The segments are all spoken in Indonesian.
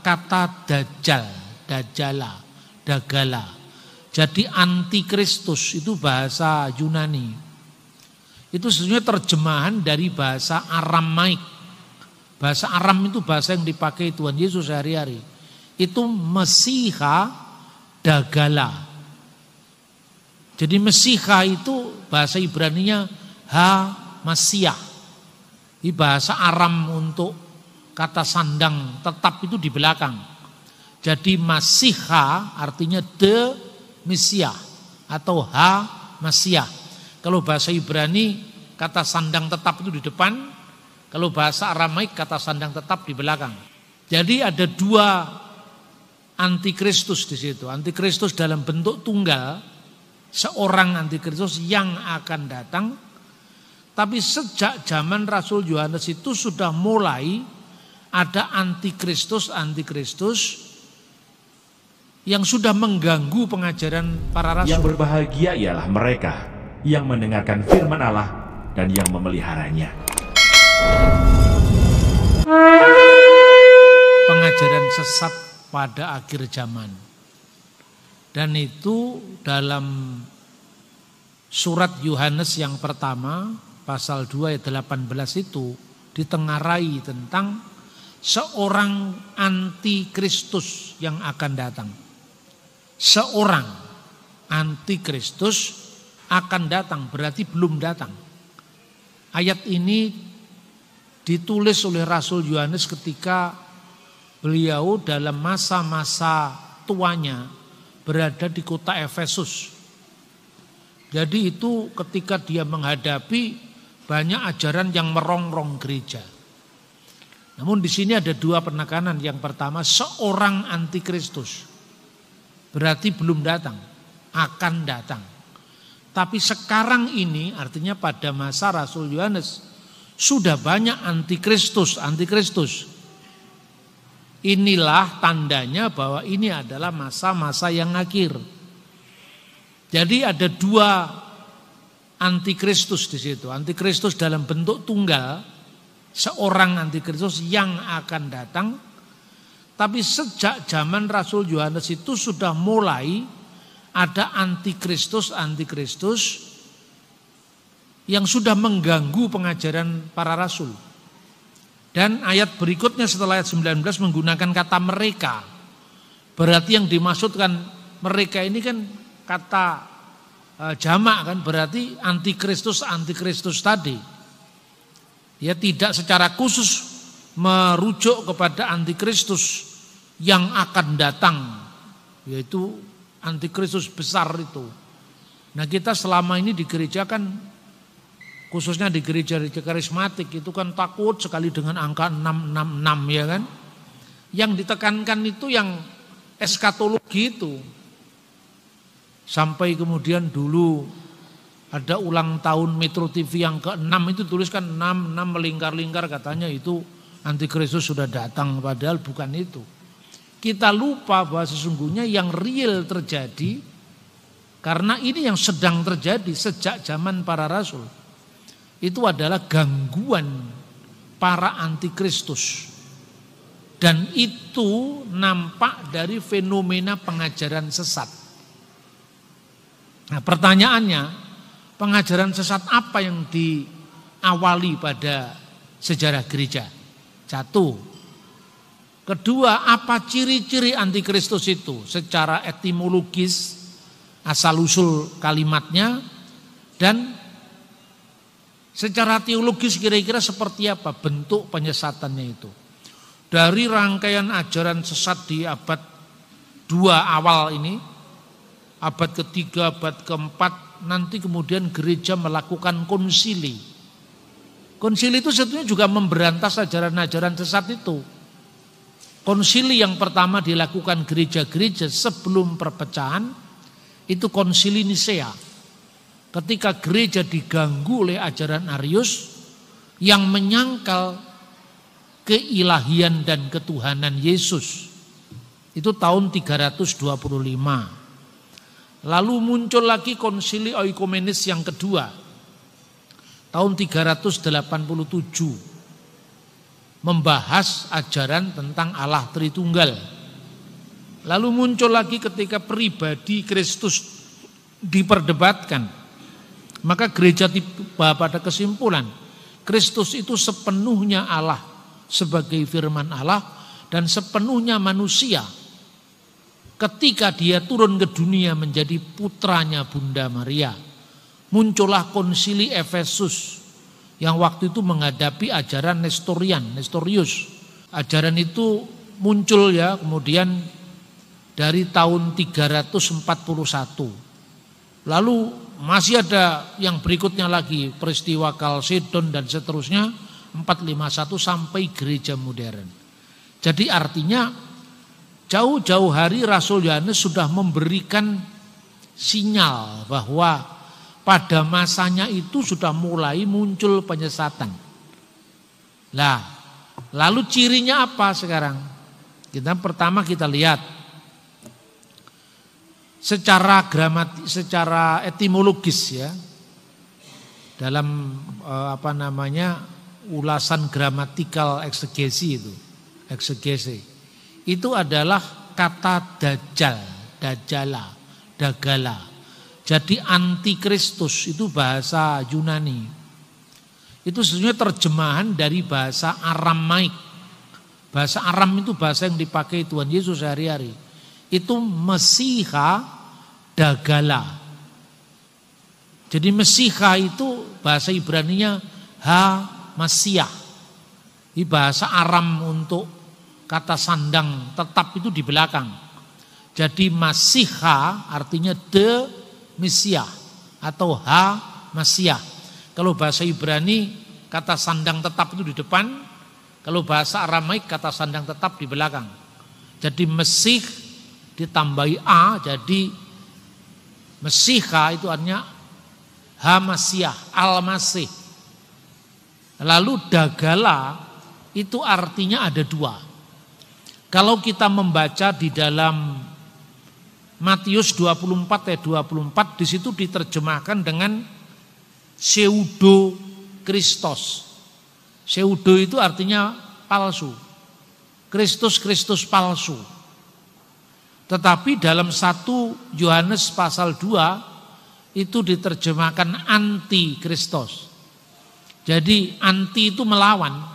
kata dajjal, dajjala, dagala. Jadi antikristus itu bahasa Yunani. Itu sebenarnya terjemahan dari bahasa Aramaik. Bahasa Aram itu bahasa yang dipakai Tuhan Yesus sehari-hari. Itu Mesiha dagala. Jadi Mesiha itu bahasa Ibraninya Ha-Masiyah. Ini bahasa Aram untuk kata sandang tetap itu di belakang. Jadi Masiha artinya the Mesiah atau Ha-Masiyah. Kalau bahasa Ibrani kata sandang tetap itu di depan. Kalau bahasa Aramaik kata sandang tetap di belakang. Jadi ada dua antikristus di situ. Antikristus dalam bentuk tunggal, seorang antikristus yang akan datang. Tapi sejak zaman Rasul Yohanes itu sudah mulai ada antikristus yang sudah mengganggu pengajaran para rasul. Yang berbahagia ialah mereka yang mendengarkan firman Allah dan yang memeliharanya. Pengajaran sesat pada akhir zaman. Dan itu dalam surat Yohanes yang pertama, pasal 2 ayat 18 itu ditengarai tentang seorang antikristus yang akan datang. Seorang antikristus akan datang, berarti belum datang. Ayat ini ditulis oleh Rasul Yohanes ketika beliau dalam masa-masa tuanya berada di kota Efesus. Jadi itu ketika dia menghadapi banyak ajaran yang merongrong gereja. Namun di sini ada dua penekanan. Yang pertama, seorang antikristus. Berarti belum datang, akan datang. Tapi sekarang ini artinya pada masa Rasul Yohanes sudah banyak antikristus. Inilah tandanya bahwa ini adalah masa-masa yang akhir. Jadi ada dua antikristus di situ. Antikristus dalam bentuk tunggal, seorang antikristus yang akan datang. Tapi sejak zaman Rasul Yohanes itu sudah mulai ada antikristus yang sudah mengganggu pengajaran para rasul. Dan ayat berikutnya setelah ayat 19 menggunakan kata mereka. Berarti yang dimaksudkan mereka ini kan kata jamak kan, berarti antikristus tadi. Ya tidak secara khusus merujuk kepada antikristus yang akan datang, yaitu antikristus besar itu. Nah kita selama ini di gereja kan, khususnya di gereja karismatik itu kan takut sekali dengan angka 666 ya kan. Yang ditekankan itu yang eskatologi itu. Sampai kemudian dulu ada ulang tahun Metro TV yang ke-6 itu tuliskan 66 melingkar-lingkar, katanya itu antikristus sudah datang, padahal bukan itu. Kita lupa bahwa sesungguhnya yang real terjadi, karena ini yang sedang terjadi sejak zaman para rasul, itu adalah gangguan para antikristus. Dan itu nampak dari fenomena pengajaran sesat. Nah pertanyaannya, pengajaran sesat apa yang diawali pada sejarah gereja? Satu. Kedua, apa ciri-ciri antikristus itu secara etimologis, asal-usul kalimatnya, dan secara teologis kira-kira seperti apa bentuk penyesatannya itu. Dari rangkaian ajaran sesat di abad 2 awal ini, abad ketiga, abad keempat, nanti kemudian gereja melakukan konsili. Konsili itu sebetulnya juga memberantas ajaran-ajaran sesat itu. Konsili yang pertama dilakukan gereja-gereja sebelum perpecahan, itu konsili Nisea. Ketika gereja diganggu oleh ajaran Arius yang menyangkal keilahian dan ketuhanan Yesus. Itu tahun 325. Lalu muncul lagi konsili Oikomenes yang kedua, tahun 387. membahas ajaran tentang Allah Tritunggal. Lalu muncul lagi ketika pribadi Kristus diperdebatkan. Maka gereja tiba pada kesimpulan, Kristus itu sepenuhnya Allah sebagai firman Allah dan sepenuhnya manusia. Ketika dia turun ke dunia menjadi putranya Bunda Maria, muncullah konsili Efesus yang waktu itu menghadapi ajaran Nestorius. Ajaran itu muncul ya kemudian dari tahun 341. Lalu masih ada yang berikutnya lagi, peristiwa Kalsedon dan seterusnya 451 sampai gereja modern. Jadi artinya jauh-jauh hari Rasul Yohanes sudah memberikan sinyal bahwa pada masanya itu sudah mulai muncul penyesatan. Lah, lalu cirinya apa sekarang? Pertama kita lihat secara secara etimologis ya. Dalam ulasan gramatikal eksegesi itu. Itu adalah kata dajjal, dajjala, dagala. Jadi antikristus itu bahasa Yunani. Itu sebenarnya terjemahan dari bahasa Aramaik. Bahasa Aram itu bahasa yang dipakai Tuhan Yesus sehari-hari. Itu Mesiha dagala. Jadi Mesiha itu bahasa Ibraninya Ha-Masiah. Ini bahasa Aram untuk kata sandang tetap itu di belakang. Jadi Masiha artinya the Mesiah atau Ha-Masiah. Kalau bahasa Ibrani kata sandang tetap itu di depan. Kalau bahasa Aramaik kata sandang tetap di belakang. Jadi Mesih ditambahi A jadi Mesiha itu artinya Ha-Masiah, Al-Masih. Lalu dagala itu artinya ada dua. Kalau kita membaca di dalam Matius 24 ayat 24 di situ diterjemahkan dengan pseudo Kristos. Pseudo itu artinya palsu. Kristus palsu. Tetapi dalam 1 Yohanes pasal 2 itu diterjemahkan anti Kristos. Jadi anti itu melawan.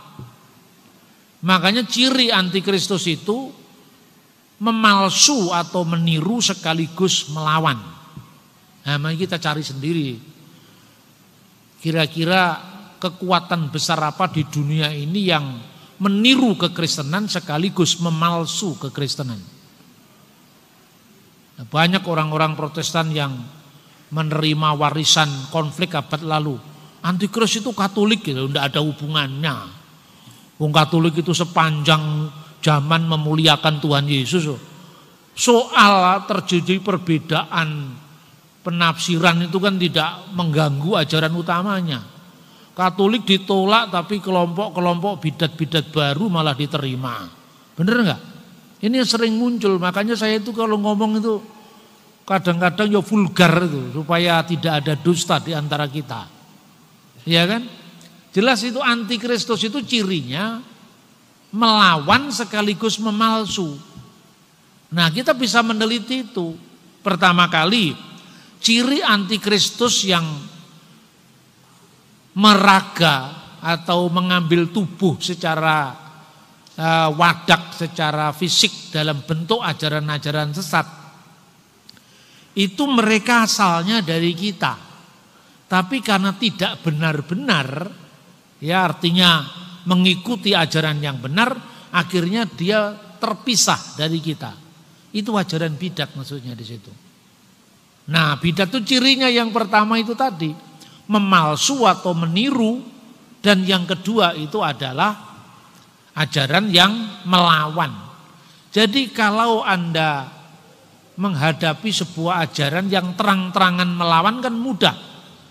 Makanya ciri antikristus itu memalsu atau meniru sekaligus melawan. Nah, mari kita cari sendiri. Kira-kira kekuatan besar apa di dunia ini yang meniru kekristenan sekaligus memalsu kekristenan. Nah, banyak orang-orang Protestan yang menerima warisan konflik abad lalu. Antikristus itu Katolik gitu, tidak ada hubungannya. Wong Katolik itu sepanjang zaman memuliakan Tuhan Yesus. Soal terjadi perbedaan penafsiran itu kan tidak mengganggu ajaran utamanya. Katolik ditolak tapi kelompok-kelompok bidat-bidat baru malah diterima. Bener enggak? Ini sering muncul, makanya saya itu kalau ngomong itu kadang-kadang ya vulgar itu supaya tidak ada dusta di antara kita. Iya kan? Jelas itu antikristus itu cirinya melawan sekaligus memalsu. Nah, kita bisa meneliti itu. Pertama kali, ciri antikristus yang meraga atau mengambil tubuh secara wadak, secara fisik dalam bentuk ajaran-ajaran sesat. Itu mereka asalnya dari kita. Tapi karena tidak benar-benar, ya artinya mengikuti ajaran yang benar, akhirnya dia terpisah dari kita. Itu ajaran bidat maksudnya di situ. Nah, bidat itu cirinya yang pertama itu tadi, memalsu atau meniru, dan yang kedua itu adalah ajaran yang melawan. Jadi kalau Anda menghadapi sebuah ajaran yang terang-terangan melawan kan mudah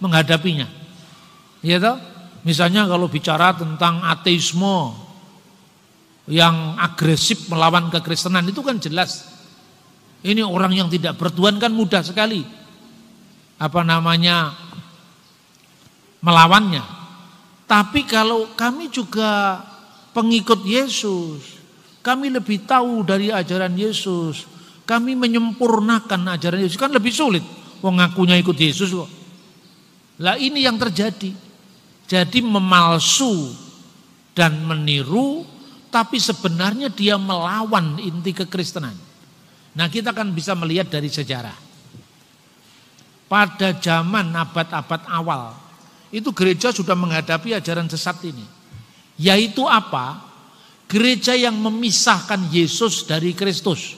menghadapinya. Ya toh? Misalnya kalau bicara tentang ateisme yang agresif melawan kekristenan itu kan jelas. Ini orang yang tidak bertuhan kan mudah sekali melawannya. Tapi kalau kami juga pengikut Yesus. Kami lebih tahu dari ajaran Yesus. Kami menyempurnakan ajaran Yesus. Kan lebih sulit. Wong ngakunya ikut Yesus kok. Lah ini yang terjadi. Jadi memalsu dan meniru, tapi sebenarnya dia melawan inti kekristenan. Nah, kita kan bisa melihat dari sejarah. Pada zaman abad-abad awal, itu gereja sudah menghadapi ajaran sesat ini. Yaitu apa? Gereja yang memisahkan Yesus dari Kristus.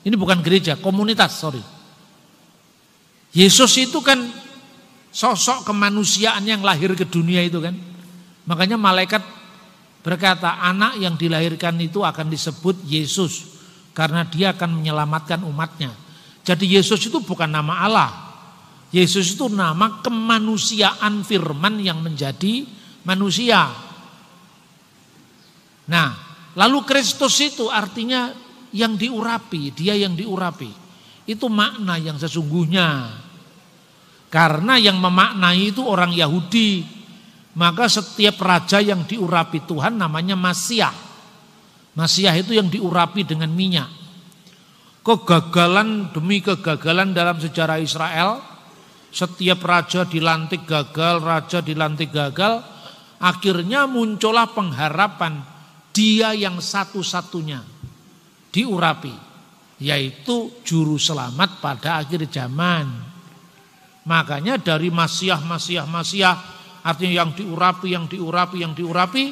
Ini bukan gereja, komunitas, sorry. Yesus itu kan sosok kemanusiaan yang lahir ke dunia itu kan. Makanya malaikat berkata, anak yang dilahirkan itu akan disebut Yesus, karena dia akan menyelamatkan umatnya. Jadi Yesus itu bukan nama Allah. Yesus itu nama kemanusiaan firman yang menjadi manusia. Nah, lalu Kristus itu artinya yang diurapi, dia yang diurapi. Itu makna yang sesungguhnya. Karena yang memaknai itu orang Yahudi, maka setiap raja yang diurapi Tuhan namanya Masiah. Masiah itu yang diurapi dengan minyak. Kegagalan demi kegagalan dalam sejarah Israel, setiap raja dilantik gagal, akhirnya muncullah pengharapan dia yang satu-satunya diurapi, yaitu juru selamat pada akhir zaman. Makanya dari Masiah, artinya yang diurapi,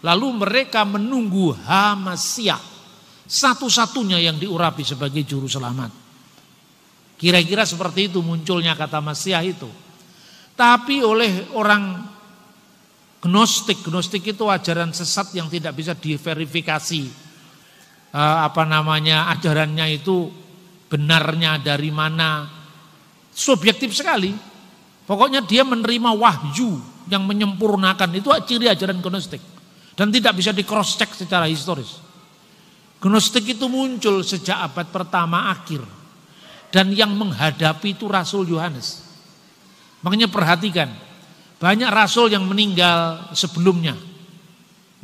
lalu mereka menunggu Masiah, satu-satunya yang diurapi sebagai juru selamat. Kira-kira seperti itu munculnya kata Masiah itu. Tapi oleh orang Gnostik itu ajaran sesat yang tidak bisa diverifikasi. Ajarannya itu benarnya dari mana. Subjektif sekali. Pokoknya dia menerima wahyu yang menyempurnakan, itu ciri ajaran Gnostik. Dan tidak bisa di cross check secara historis. Gnostik itu muncul sejak abad pertama akhir. Dan yang menghadapi itu Rasul Yohanes. Makanya perhatikan, banyak rasul yang meninggal sebelumnya.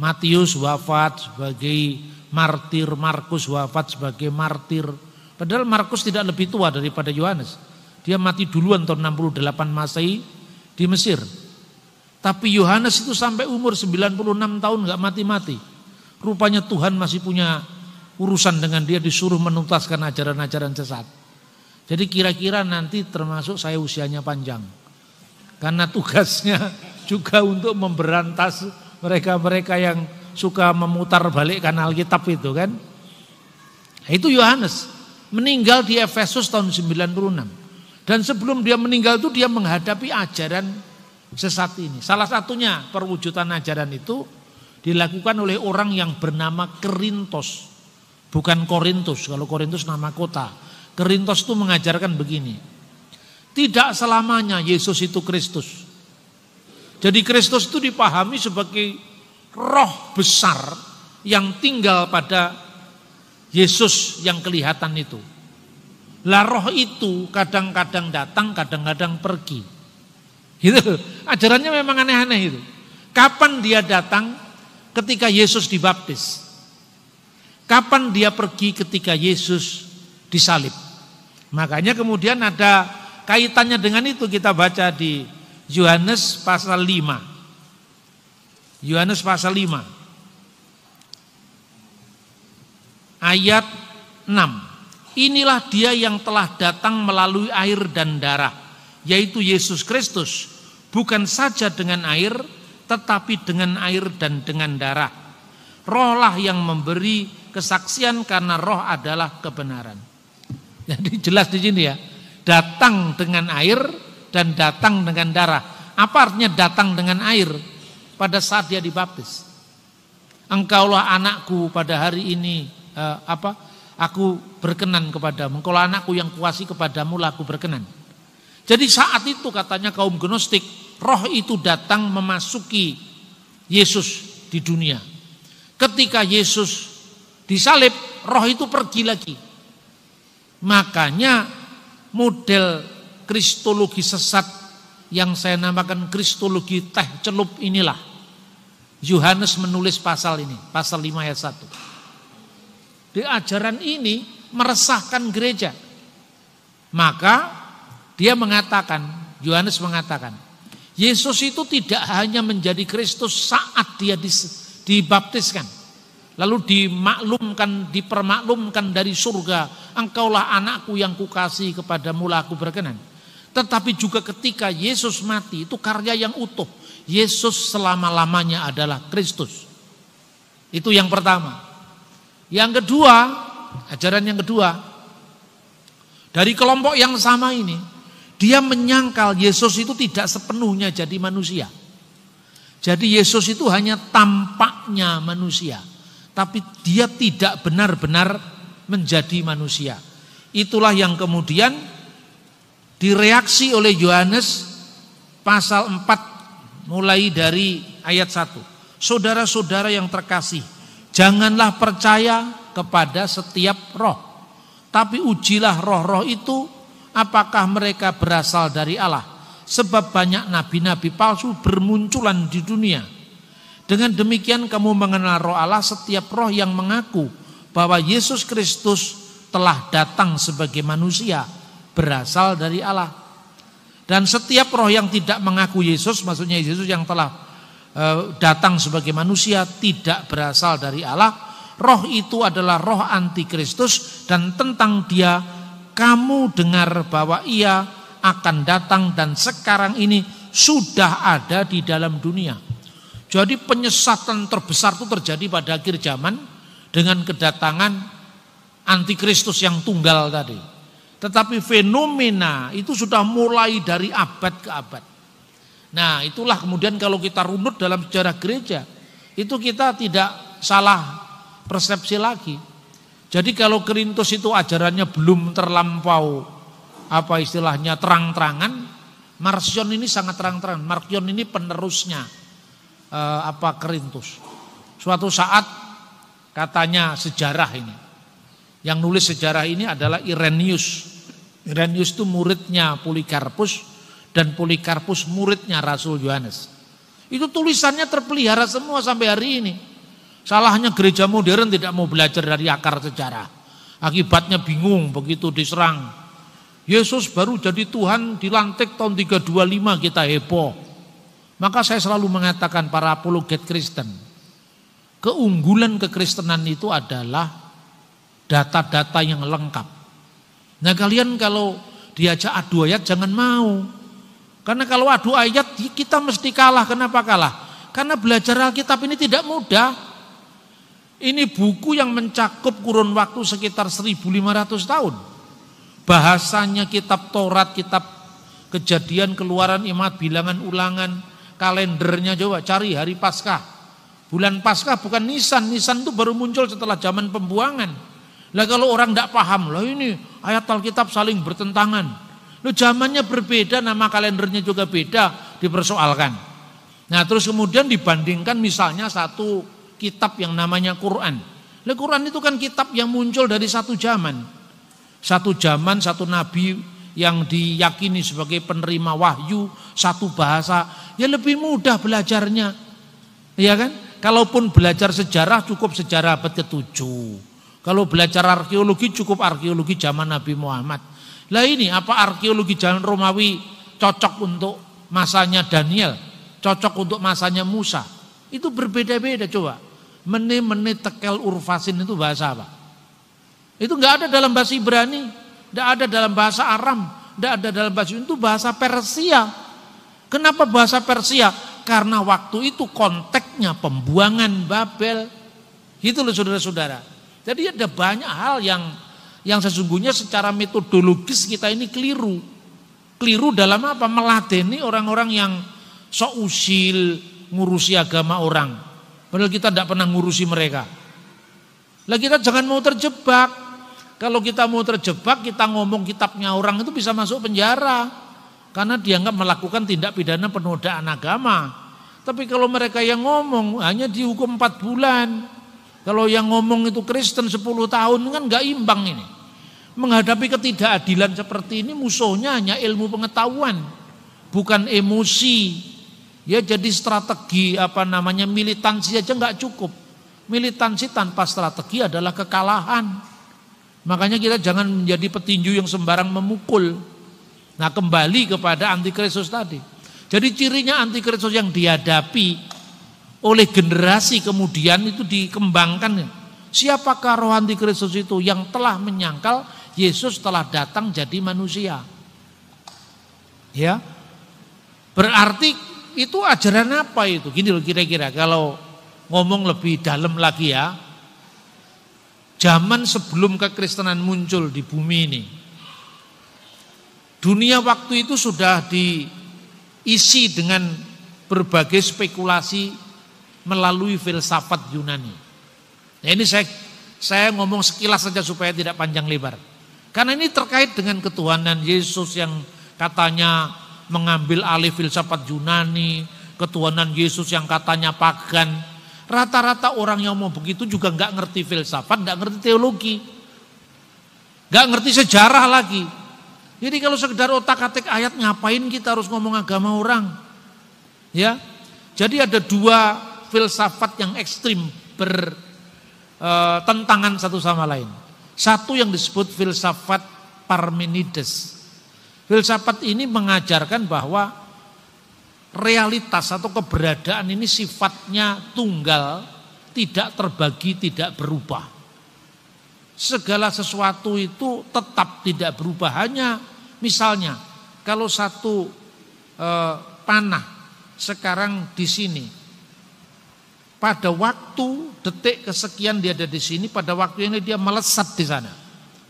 Matius wafat sebagai martir, Markus wafat sebagai martir. Padahal Markus tidak lebih tua daripada Yohanes. Dia mati duluan tahun 68 Masehi di Mesir. Tapi Yohanes itu sampai umur 96 tahun gak mati-mati. Rupanya Tuhan masih punya urusan dengan dia, disuruh menuntaskan ajaran-ajaran sesat. Jadi kira-kira nanti termasuk saya usianya panjang. Karena tugasnya juga untuk memberantas mereka-mereka yang suka memutar balikkan Alkitab itu kan. Itu Yohanes meninggal di Efesus tahun 96. Dan sebelum dia meninggal itu dia menghadapi ajaran sesat ini. Salah satunya perwujudan ajaran itu dilakukan oleh orang yang bernama Kerintos. Bukan Korintus, kalau Korintus nama kota. Kerintos itu mengajarkan begini. Tidak selamanya Yesus itu Kristus. Jadi Kristus itu dipahami sebagai roh besar yang tinggal pada Yesus yang kelihatan itu. Lah roh itu kadang-kadang datang, kadang-kadang pergi. Gitu. Ajarannya memang aneh-aneh itu. Kapan dia datang? Ketika Yesus dibaptis. Kapan dia pergi? Ketika Yesus disalib. Makanya kemudian ada kaitannya dengan itu, kita baca di Yohanes pasal 5. Yohanes pasal 5. Ayat 6. Inilah dia yang telah datang melalui air dan darah, yaitu Yesus Kristus, bukan saja dengan air, tetapi dengan air dan dengan darah. Rohlah yang memberi kesaksian, karena roh adalah kebenaran. Jadi jelas di sini ya, datang dengan air dan datang dengan darah. Apa artinya datang dengan air? Pada saat dia dibaptis. Engkaulah anakku pada hari ini, aku berkenan kepadamu. Kalau anakku yang kuasih kepadamu lah aku berkenan. Jadi saat itu katanya kaum Gnostik, roh itu datang memasuki Yesus di dunia. Ketika Yesus disalib, roh itu pergi lagi. Makanya model kristologi sesat yang saya namakan kristologi teh celup inilah Yohanes menulis pasal ini, pasal 5 ayat 1. Di ajaran ini meresahkan gereja. Maka dia mengatakan, Yohanes mengatakan, Yesus itu tidak hanya menjadi Kristus saat dia dibaptiskan, lalu dipermaklumkan dari surga, engkaulah anakku yang kukasihi, kepadamulah aku berkenan. Tetapi juga ketika Yesus mati, itu karya yang utuh. Yesus selama-lamanya adalah Kristus. Itu yang pertama. Yang kedua, ajaran yang kedua, dari kelompok yang sama ini, dia menyangkal Yesus itu tidak sepenuhnya jadi manusia. Jadi Yesus itu hanya tampaknya manusia, tapi dia tidak benar-benar menjadi manusia. Itulah yang kemudian direaksi oleh Yohanes pasal 4 mulai dari ayat 1. Saudara-saudara yang terkasih, janganlah percaya kepada setiap roh, tapi ujilah roh-roh itu apakah mereka berasal dari Allah. Sebab banyak nabi-nabi palsu bermunculan di dunia. Dengan demikian kamu mengenal roh Allah. Setiap roh yang mengaku bahwa Yesus Kristus telah datang sebagai manusia berasal dari Allah. Dan setiap roh yang tidak mengaku Yesus, maksudnya Yesus yang telah datang sebagai manusia, tidak berasal dari Allah. Roh itu adalah roh antikristus, dan tentang dia kamu dengar bahwa ia akan datang dan sekarang ini sudah ada di dalam dunia. Jadi penyesatan terbesar itu terjadi pada akhir zaman dengan kedatangan antikristus yang tunggal tadi. Tetapi fenomena itu sudah mulai dari abad ke abad. Nah, itulah kemudian kalau kita runut dalam sejarah gereja, itu kita tidak salah persepsi lagi. Jadi kalau Korintus itu ajarannya belum terlampau apa istilahnya terang-terangan, Marcion ini sangat terang-terangan. Marcion ini penerusnya Korintus. Suatu saat katanya sejarah ini, yang nulis sejarah ini adalah Irenaeus. Irenaeus itu muridnya Polikarpus, dan Polikarpus muridnya Rasul Yohanes. Itu tulisannya terpelihara semua sampai hari ini. Salahnya gereja modern tidak mau belajar dari akar sejarah. Akibatnya bingung begitu diserang. Yesus baru jadi Tuhan dilantik tahun 325 kita heboh. Maka saya selalu mengatakan para apologet Kristen, keunggulan kekristenan itu adalah data-data yang lengkap. Nah kalian kalau diajak adu ayat jangan mau. Karena kalau adu ayat kita mesti kalah. Kenapa kalah? Karena belajar Alkitab ini tidak mudah. Ini buku yang mencakup kurun waktu sekitar 1500 tahun. Bahasanya kitab Taurat, kitab Kejadian, Keluaran, Imamat, Bilangan, Ulangan, kalendernya coba cari hari Paskah. Bulan Paskah bukan Nisan, Nisan itu baru muncul setelah zaman pembuangan. Lah kalau orang tidak paham, lah ini ayat Alkitab saling bertentangan. Loh zamannya berbeda, nama kalendernya juga beda, dipersoalkan. Nah terus kemudian dibandingkan misalnya satu kitab yang namanya Quran. Lah Quran itu kan kitab yang muncul dari satu zaman. Satu zaman, satu nabi yang diyakini sebagai penerima wahyu, satu bahasa, ya lebih mudah belajarnya. Ya kan? Kalaupun belajar sejarah cukup sejarah abad ke-7. Kalau belajar arkeologi cukup arkeologi zaman Nabi Muhammad. Lah ini apa arkeologi zaman Romawi cocok untuk masanya Daniel, cocok untuk masanya Musa. Itu berbeda-beda coba. Mene tekel urfasin itu bahasa apa? Itu enggak ada dalam bahasa Ibrani, enggak ada dalam bahasa Aram, enggak ada dalam bahasa itu bahasa Persia. Kenapa bahasa Persia? Karena waktu itu konteksnya pembuangan Babel. Gitu loh saudara-saudara. Jadi ada banyak hal yang sesungguhnya secara metodologis kita ini keliru. Keliru dalam apa? Meladeni orang-orang yang sok usil ngurusi agama orang. Padahal kita tidak pernah ngurusi mereka. Lah kita jangan mau terjebak. Kalau kita mau terjebak, kita ngomong kitabnya orang itu bisa masuk penjara. Karena dianggap melakukan tindak pidana penodaan agama. Tapi kalau mereka yang ngomong hanya dihukum 4 bulan. Kalau yang ngomong itu Kristen 10 tahun kan gak imbang ini. Menghadapi ketidakadilan seperti ini musuhnya hanya ilmu pengetahuan. Bukan emosi. Ya jadi strategi militansi aja nggak cukup. Militansi tanpa strategi adalah kekalahan. Makanya kita jangan menjadi petinju yang sembarang memukul. Nah, kembali kepada antikristus tadi. Jadi cirinya antikristus yang dihadapi oleh generasi kemudian itu dikembangkan. Siapakah roh antikristus itu? Yang telah menyangkal Yesus telah datang jadi manusia. Ya. Berarti itu ajaran apa itu? Gini loh kira-kira kalau ngomong lebih dalam lagi ya. Zaman sebelum kekristenan muncul di bumi ini, dunia waktu itu sudah diisi dengan berbagai spekulasi melalui filsafat Yunani. Nah, ini saya ngomong sekilas saja supaya tidak panjang lebar. Karena ini terkait dengan ketuhanan Yesus yang katanya mengambil alih filsafat Yunani, ketuhanan Yesus yang katanya pagan. Rata-rata orang yang mau begitu juga nggak ngerti filsafat, nggak ngerti teologi, nggak ngerti sejarah lagi. Jadi kalau sekedar otak-atik ayat, ngapain kita harus ngomong agama orang? Ya, jadi ada dua filsafat yang ekstrim bertentangan satu sama lain. Satu yang disebut filsafat Parmenides. Filsafat ini mengajarkan bahwa realitas atau keberadaan ini sifatnya tunggal, tidak terbagi, tidak berubah. Segala sesuatu itu tetap tidak berubah. Hanya misalnya kalau satu panah sekarang di sini, pada waktu detik kesekian dia ada di sini, pada waktu ini dia melesat di sana.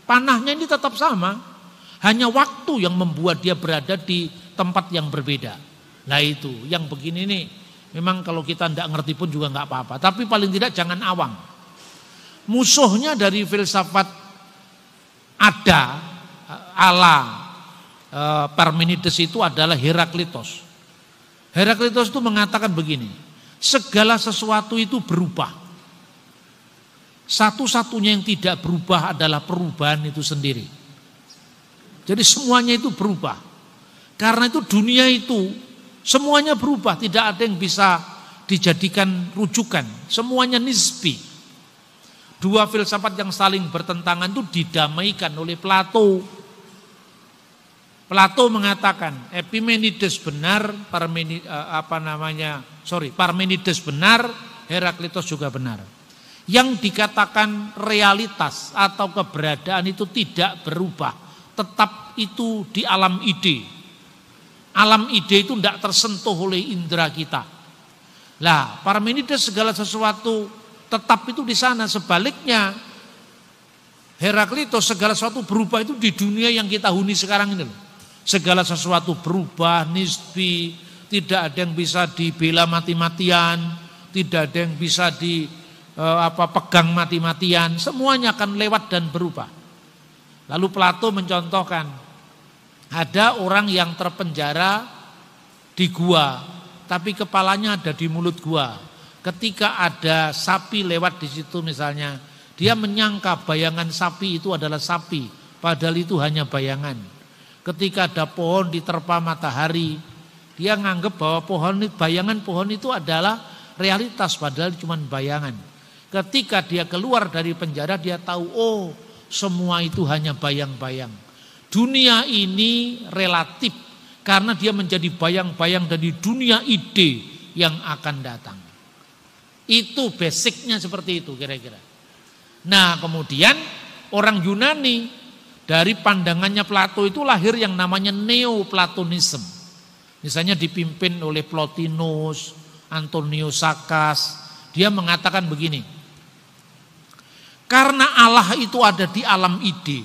Panahnya ini tetap sama, hanya waktu yang membuat dia berada di tempat yang berbeda. Nah itu, yang begini nih, memang kalau kita tidak ngerti pun juga nggak apa-apa. Tapi paling tidak jangan awam. Musuhnya dari filsafat ala Parmenides itu adalah Heraklitos. Heraklitos itu mengatakan begini, segala sesuatu itu berubah. Satu-satunya yang tidak berubah adalah perubahan itu sendiri. Jadi semuanya itu berubah. Karena itu dunia itu semuanya berubah, tidak ada yang bisa dijadikan rujukan, semuanya nisbi. Dua filsafat yang saling bertentangan itu didamaikan oleh Plato. Plato mengatakan Epimenides benar, Parmenides benar, Heraklitos juga benar. Yang dikatakan realitas atau keberadaan itu tidak berubah, tetap itu di alam ide. Alam ide itu tidak tersentuh oleh indera kita. Lah, Parmenides segala sesuatu tetap itu di sana. Sebaliknya, Heraklitos segala sesuatu berubah itu di dunia yang kita huni sekarang ini loh. Segala sesuatu berubah, nisbi, tidak ada yang bisa dibela mati-matian, tidak ada yang bisa pegang mati-matian, semuanya akan lewat dan berubah. Lalu Plato mencontohkan, ada orang yang terpenjara di gua, tapi kepalanya ada di mulut gua. Ketika ada sapi lewat di situ misalnya, dia menyangka bayangan sapi itu adalah sapi, padahal itu hanya bayangan. Ketika ada pohon diterpa matahari, dia nganggap bahwa bayangan pohon itu adalah realitas, padahal cuma bayangan. Ketika dia keluar dari penjara, dia tahu, oh semua itu hanya bayang-bayang. Dunia ini relatif karena dia menjadi bayang-bayang dari dunia ide yang akan datang. Itu basicnya seperti itu kira-kira. Nah kemudian orang Yunani dari pandangannya Plato itu lahir yang namanya Neoplatonisme. Misalnya dipimpin oleh Plotinus, Antonius Sakas. Dia mengatakan begini, karena Allah itu ada di alam ide,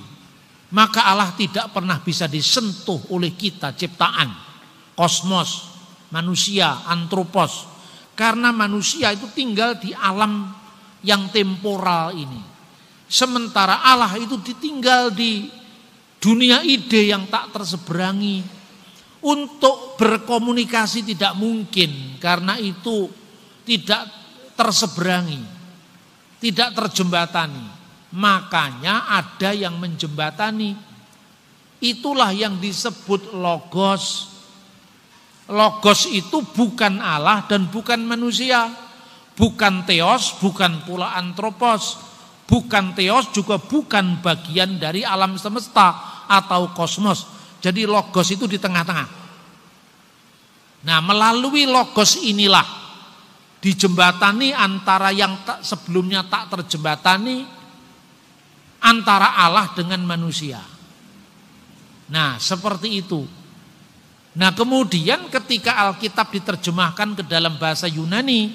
maka Allah tidak pernah bisa disentuh oleh kita ciptaan, kosmos, manusia, antropos. Karena manusia itu tinggal di alam yang temporal ini. Sementara Allah itu ditinggal di dunia ide yang tak terseberangi. Untuk berkomunikasi tidak mungkin karena itu tidak terseberangi, tidak terjembatani. Makanya ada yang menjembatani. Itulah yang disebut logos. Logos itu bukan Allah dan bukan manusia, bukan theos, bukan pula antropos, bukan theos juga bukan bagian dari alam semesta atau kosmos. Jadi logos itu di tengah-tengah. Nah, melalui logos inilah dijembatani antara yang sebelumnya tak terjembatani, antara Allah dengan manusia. Nah, seperti itu. Nah, kemudian ketika Alkitab diterjemahkan ke dalam bahasa Yunani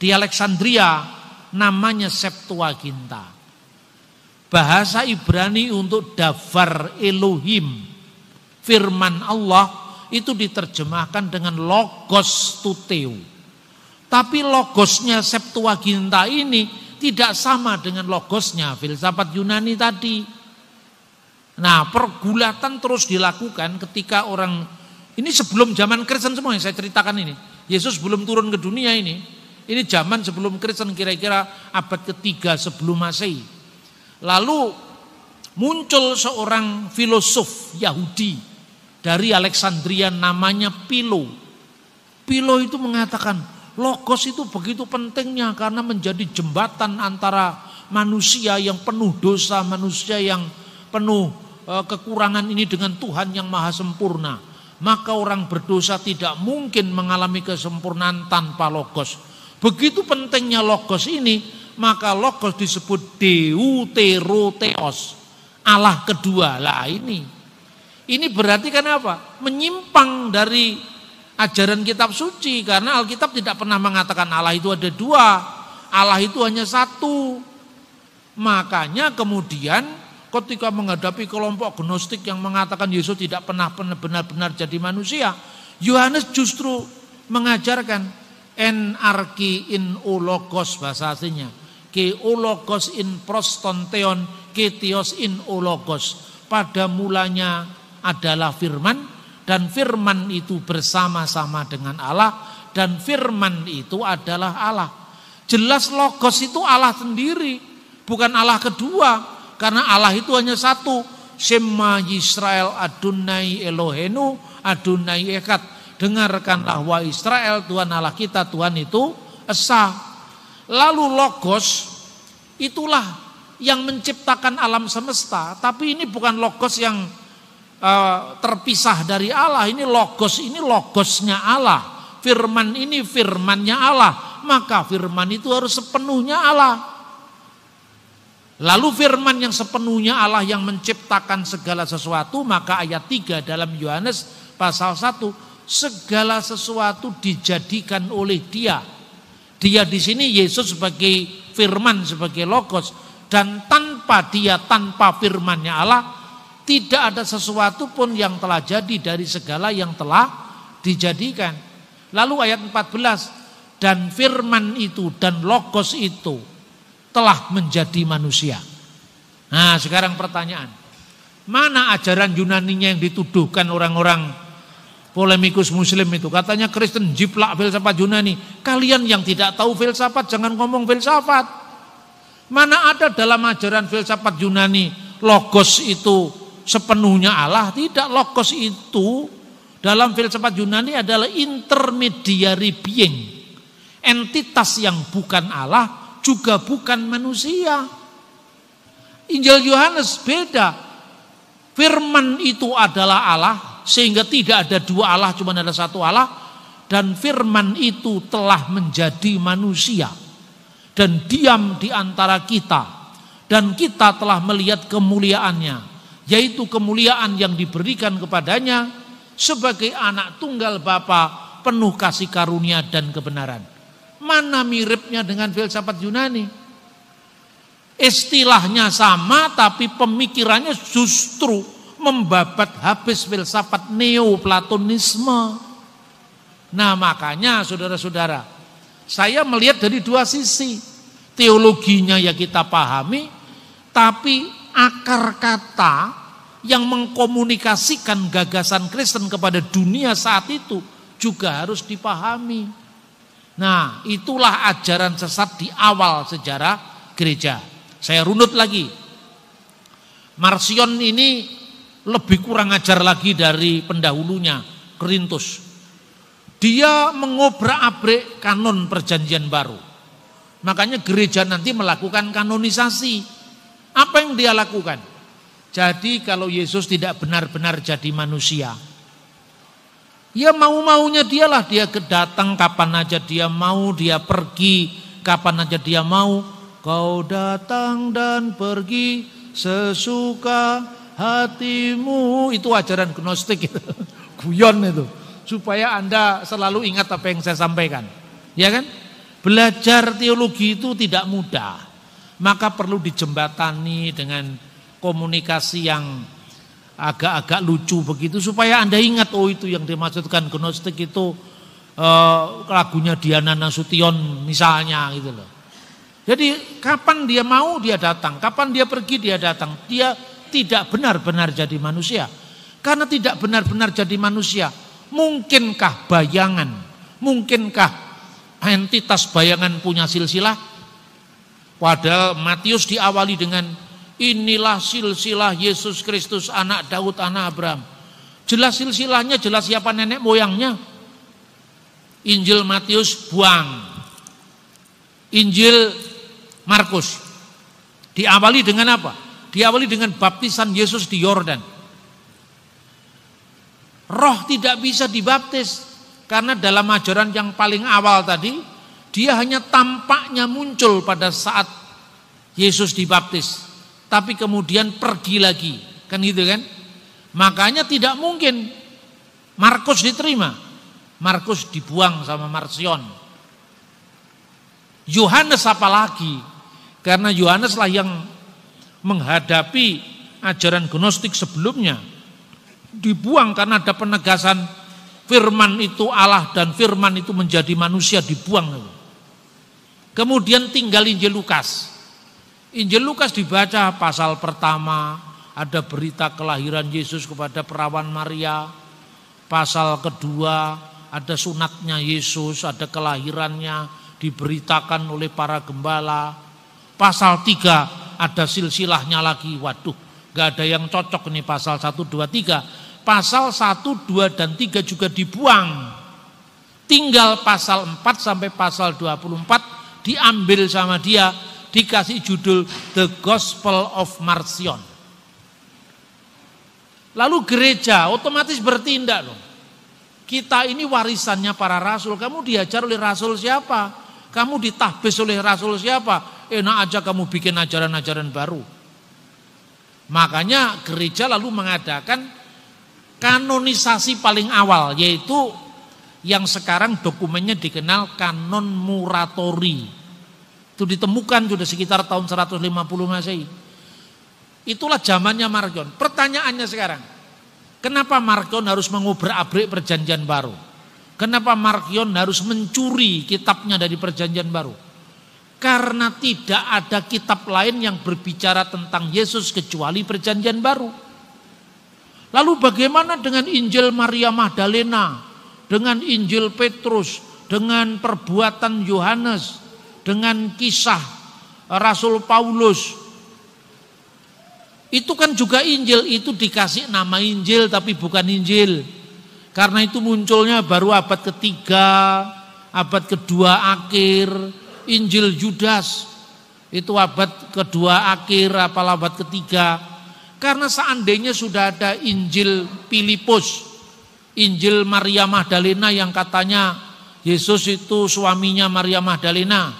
di Alexandria, namanya Septuaginta. Bahasa Ibrani untuk Davar Elohim, firman Allah, itu diterjemahkan dengan Logos Tuteo. Tapi logosnya Septuaginta ini tidak sama dengan logosnya filsafat Yunani tadi. Nah, pergulatan terus dilakukan ketika orang, ini sebelum zaman Kristen semua yang saya ceritakan ini. Yesus belum turun ke dunia ini. Ini zaman sebelum Kristen, kira-kira abad ketiga sebelum Masehi. Lalu muncul seorang filosof Yahudi dari Alexandria namanya Philo. Philo itu mengatakan logos itu begitu pentingnya karena menjadi jembatan antara manusia yang penuh dosa, manusia yang penuh kekurangan ini dengan Tuhan yang maha sempurna. Maka orang berdosa tidak mungkin mengalami kesempurnaan tanpa logos. Begitu pentingnya logos ini, maka logos disebut Deuterotheos, Allah kedua. Lah ini berarti kan apa? Menyimpang dari ajaran kitab suci, karena Alkitab tidak pernah mengatakan Allah itu ada dua, Allah itu hanya satu. Makanya kemudian ketika menghadapi kelompok gnostik yang mengatakan Yesus tidak pernah benar-benar jadi manusia, Yohanes justru mengajarkan en arki in ologos, bahasa aslinya ke ologos in proston theon ke theos in ologos. Pada mulanya adalah firman, dan firman itu bersama-sama dengan Allah, dan firman itu adalah Allah. Jelas logos itu Allah sendiri, bukan Allah kedua. Karena Allah itu hanya satu. Shema Yisrael Adonai Elohenu Adonai Echad. Dengarkanlah wahai Israel, Tuhan Allah kita, Tuhan itu esa. Lalu logos itulah yang menciptakan alam semesta. Tapi ini bukan logos yang terpisah dari Allah. Ini logosnya Allah. Firman ini firmannya Allah. Maka firman itu harus sepenuhnya Allah. Lalu firman yang sepenuhnya Allah yang menciptakan segala sesuatu, maka ayat 3 dalam Yohanes pasal 1, segala sesuatu dijadikan oleh Dia. Dia di sini Yesus sebagai firman, sebagai logos, dan tanpa Dia, tanpa firman-Nya Allah, tidak ada sesuatu pun yang telah jadi dari segala yang telah dijadikan. Lalu ayat 14, dan firman itu dan logos itu telah menjadi manusia. Nah, sekarang pertanyaan, mana ajaran Yunaninya yang dituduhkan orang-orang polemikus muslim itu? Katanya Kristen jiplak filsafat Yunani. Kalian yang tidak tahu filsafat jangan ngomong filsafat. Mana ada dalam ajaran filsafat Yunani logos itu sepenuhnya Allah? Tidak, logos itu dalam filsafat Yunani adalah intermediary being, entitas yang bukan Allah juga bukan manusia. Injil Yohanes beda. Firman itu adalah Allah, sehingga tidak ada dua Allah, cuma ada satu Allah. Dan firman itu telah menjadi manusia dan diam di antara kita. Dan kita telah melihat kemuliaannya, yaitu kemuliaan yang diberikan kepadanya sebagai anak tunggal Bapa, penuh kasih karunia dan kebenaran. Mana miripnya dengan filsafat Yunani? Istilahnya sama, tapi pemikirannya justru membabat habis filsafat neoplatonisme. Nah, makanya saudara-saudara, saya melihat dari dua sisi. Teologinya ya kita pahami, tapi akar kata yang mengkomunikasikan gagasan Kristen kepada dunia saat itu juga harus dipahami. Nah, itulah ajaran sesat di awal sejarah gereja. Saya runut lagi. Marcion ini lebih kurang ajar lagi dari pendahulunya, Korintus. Dia mengobrak-abrik kanon perjanjian baru. Makanya gereja nanti melakukan kanonisasi. Apa yang dia lakukan? Jadi kalau Yesus tidak benar-benar jadi manusia, ya mau-maunya dialah, dia datang kapan aja dia mau, dia pergi kapan aja dia mau. Kau datang dan pergi sesuka hatimu. Itu ajaran gnostik itu. Guyon itu. Supaya Anda selalu ingat apa yang saya sampaikan. Ya kan? Belajar teologi itu tidak mudah. Maka perlu dijembatani dengan komunikasi yang agak-agak lucu begitu. Supaya Anda ingat, oh itu yang dimaksudkan gnostik itu lagunya Diana Nasution misalnya gitu loh. Jadi kapan dia mau dia datang, kapan dia pergi dia datang. Dia tidak benar-benar jadi manusia. Karena tidak benar-benar jadi manusia, mungkinkah bayangan, mungkinkah entitas bayangan punya silsilah? Padahal Matius diawali dengan inilah silsilah Yesus Kristus anak Daud anak Abraham. Jelas silsilahnya, jelas siapa nenek moyangnya. Injil Matius buang. Injil Markus diawali dengan apa? Diawali dengan baptisan Yesus di Yordan. Roh tidak bisa dibaptis karena dalam ajaran yang paling awal tadi, dia hanya tampaknya muncul pada saat Yesus dibaptis, tapi kemudian pergi lagi, kan gitu kan? Makanya tidak mungkin Markus diterima. Markus dibuang sama Marsion. Yohanes apalagi? Karena Yohaneslah yang menghadapi ajaran gnostik sebelumnya. Dibuang karena ada penegasan firman itu Allah dan firman itu menjadi manusia, dibuang. Kemudian tinggal Injil Lukas. Injil Lukas dibaca pasal pertama, ada berita kelahiran Yesus kepada perawan Maria. Pasal kedua, ada sunatnya Yesus, ada kelahirannya, diberitakan oleh para gembala. Pasal 3 ada silsilahnya lagi. Waduh, gak ada yang cocok nih pasal 1, 2, 3. Pasal 1, 2, dan 3 juga dibuang. Tinggal pasal 4 sampai pasal 24 diambil sama dia, dikasih judul The Gospel of Marcion. Lalu gereja otomatis bertindak loh. Kita ini warisannya para rasul. Kamu diajar oleh rasul siapa? Kamu ditahbis oleh rasul siapa? Enak aja kamu bikin ajaran-ajaran baru. Makanya gereja lalu mengadakan kanonisasi paling awal, yaitu yang sekarang dokumennya dikenal kanon Muratori. Itu ditemukan sudah sekitar tahun 150 Masehi. Itulah zamannya Marcion. Pertanyaannya sekarang, kenapa Marcion harus mengobrak-abrik perjanjian baru? Kenapa Marcion harus mencuri kitabnya dari perjanjian baru? Karena tidak ada kitab lain yang berbicara tentang Yesus kecuali perjanjian baru. Lalu bagaimana dengan Injil Maria Magdalena, dengan Injil Petrus, dengan perbuatan Yohanes, dengan kisah Rasul Paulus? Itu kan juga Injil, itu dikasih nama Injil tapi bukan Injil. Karena itu munculnya baru abad ketiga, abad kedua akhir. Injil Judas itu abad kedua akhir, apal abad ketiga. Karena seandainya sudah ada Injil Filipus, Injil Maria Magdalena yang katanya Yesus itu suaminya Maria Magdalena,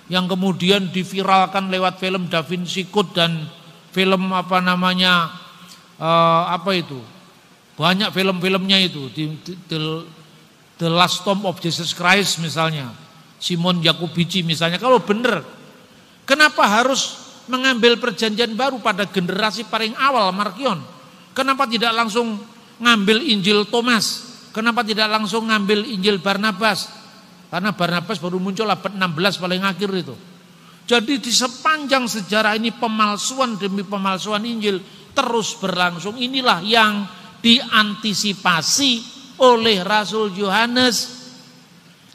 yang kemudian diviralkan lewat film Da Vinci Code dan film banyak film-filmnya itu, The Last Tomb of Jesus Christ misalnya, Simon Jacobici misalnya. Kalau benar, kenapa harus mengambil perjanjian baru pada generasi paling awal Marcion? Kenapa tidak langsung ngambil Injil Thomas? Kenapa tidak langsung ngambil Injil Barnabas? Karena Barnabas baru muncul abad 16 paling akhir itu. Jadi di sepanjang sejarah ini pemalsuan demi pemalsuan Injil terus berlangsung. Inilah yang diantisipasi oleh Rasul Yohanes.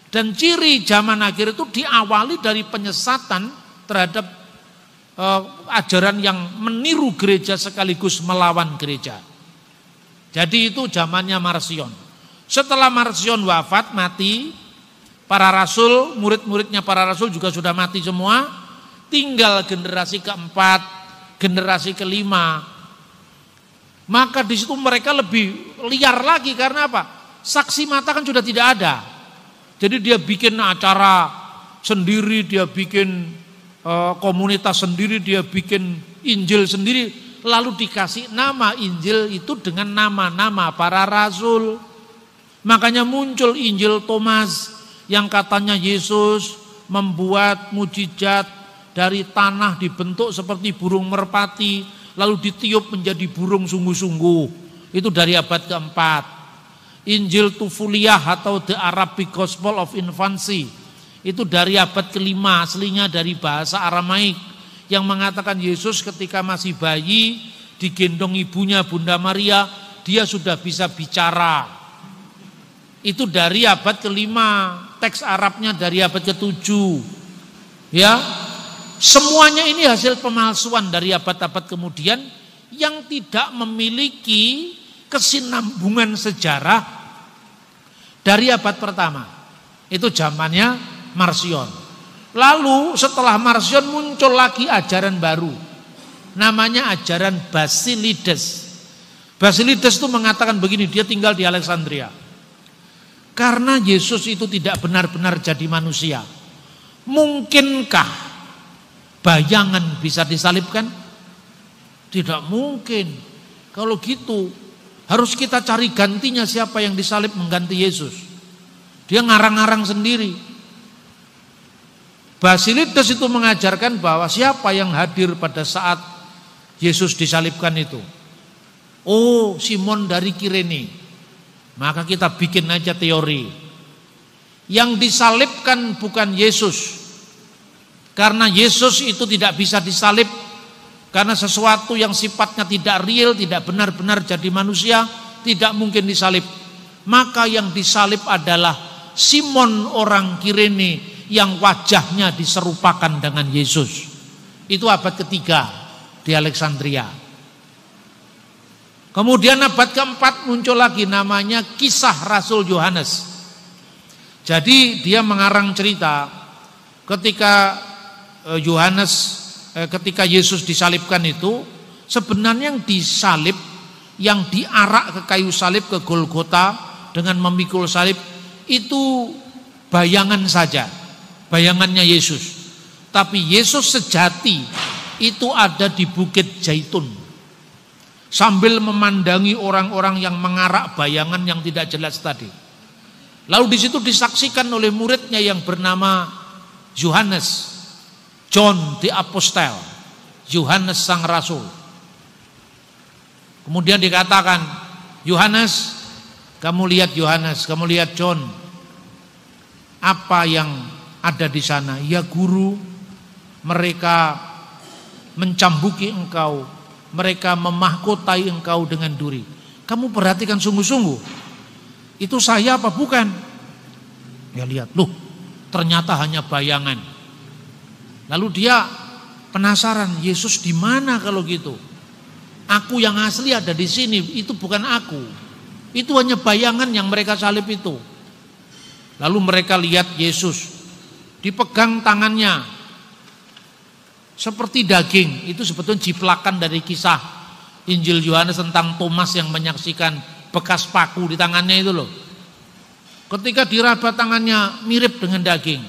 Dan ciri zaman akhir itu diawali dari penyesatan terhadap ajaran yang meniru gereja sekaligus melawan gereja. Jadi itu zamannya Marcion. Setelah Marsion wafat, mati, para rasul, murid-muridnya para rasul juga sudah mati semua. Tinggal generasi keempat, generasi kelima. Maka di situ mereka lebih liar lagi karena apa? Saksi mata kan sudah tidak ada. Jadi dia bikin acara sendiri, dia bikin komunitas sendiri, dia bikin Injil sendiri. Lalu dikasih nama Injil itu dengan nama-nama para rasul. Makanya muncul Injil Thomas yang katanya Yesus membuat mujizat dari tanah dibentuk seperti burung merpati, lalu ditiup menjadi burung sungguh-sungguh. Itu dari abad keempat. Injil Tufuliah atau The Arabic Gospel of Infancy itu dari abad kelima, aslinya dari bahasa Aramaik yang mengatakan Yesus ketika masih bayi digendong ibunya Bunda Maria, dia sudah bisa bicara. Itu dari abad kelima, teks Arabnya dari abad ketujuh. Ya, semuanya ini hasil pemalsuan dari abad-abad kemudian yang tidak memiliki kesinambungan sejarah dari abad pertama. Itu zamannya Marsion. Lalu setelah Marsion muncul lagi ajaran baru. Namanya ajaran Basilides. Basilides itu mengatakan begini, dia tinggal di Alexandria. Karena Yesus itu tidak benar-benar jadi manusia, mungkinkah bayangan bisa disalibkan? Tidak mungkin. Kalau gitu harus kita cari gantinya, siapa yang disalib mengganti Yesus. Dia ngarang-ngarang sendiri. Basilides itu mengajarkan bahwa siapa yang hadir pada saat Yesus disalibkan itu? Oh, Simon dari Kirene. Maka kita bikin aja teori. Yang disalibkan bukan Yesus. Karena Yesus itu tidak bisa disalib. Karena sesuatu yang sifatnya tidak real, tidak benar-benar jadi manusia, tidak mungkin disalib. Maka yang disalib adalah Simon orang Kirene yang wajahnya diserupakan dengan Yesus. Itu abad ketiga di Alexandria. Kemudian abad keempat muncul lagi namanya Kisah Rasul Yohanes. Jadi dia mengarang cerita ketika ketika Yesus disalibkan itu, sebenarnya yang disalib, yang diarak ke kayu salib ke Golgota dengan memikul salib itu bayangan saja, bayangannya Yesus. Tapi Yesus sejati itu ada di Bukit Zaitun. Sambil memandangi orang-orang yang mengarak bayangan yang tidak jelas tadi. Lalu di situ disaksikan oleh muridnya yang bernama Yohanes, John the Apostle, Yohanes sang rasul. Kemudian dikatakan, Yohanes, kamu lihat Yohanes, kamu lihat John, apa yang ada di sana? Ya guru, mereka mencambuki engkau, mereka memahkotai engkau dengan duri. Kamu perhatikan sungguh-sungguh, itu saya apa bukan? Ya lihat, loh ternyata hanya bayangan. Lalu dia penasaran, Yesus di mana kalau gitu? Aku yang asli ada di sini, itu bukan aku. Itu hanya bayangan yang mereka salib itu. Lalu mereka lihat Yesus, dipegang tangannya seperti daging. Itu sebetulnya jiplakan dari kisah Injil Yohanes tentang Thomas yang menyaksikan bekas paku di tangannya itu loh. Ketika diraba tangannya mirip dengan daging,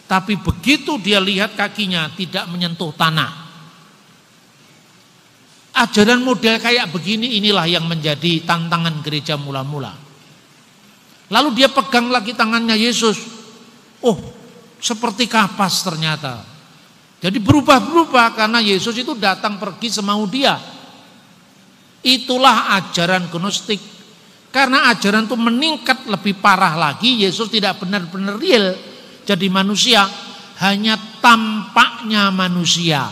tapi begitu dia lihat kakinya tidak menyentuh tanah. Ajaran model kayak begini inilah yang menjadi tantangan gereja mula-mula. Lalu dia pegang lagi tangannya Yesus. Oh, seperti kapas ternyata. Jadi berubah-berubah karena Yesus itu datang pergi semau dia. Itulah ajaran gnostik. Karena ajaran itu meningkat lebih parah lagi, Yesus tidak benar-benar real jadi manusia, hanya tampaknya manusia,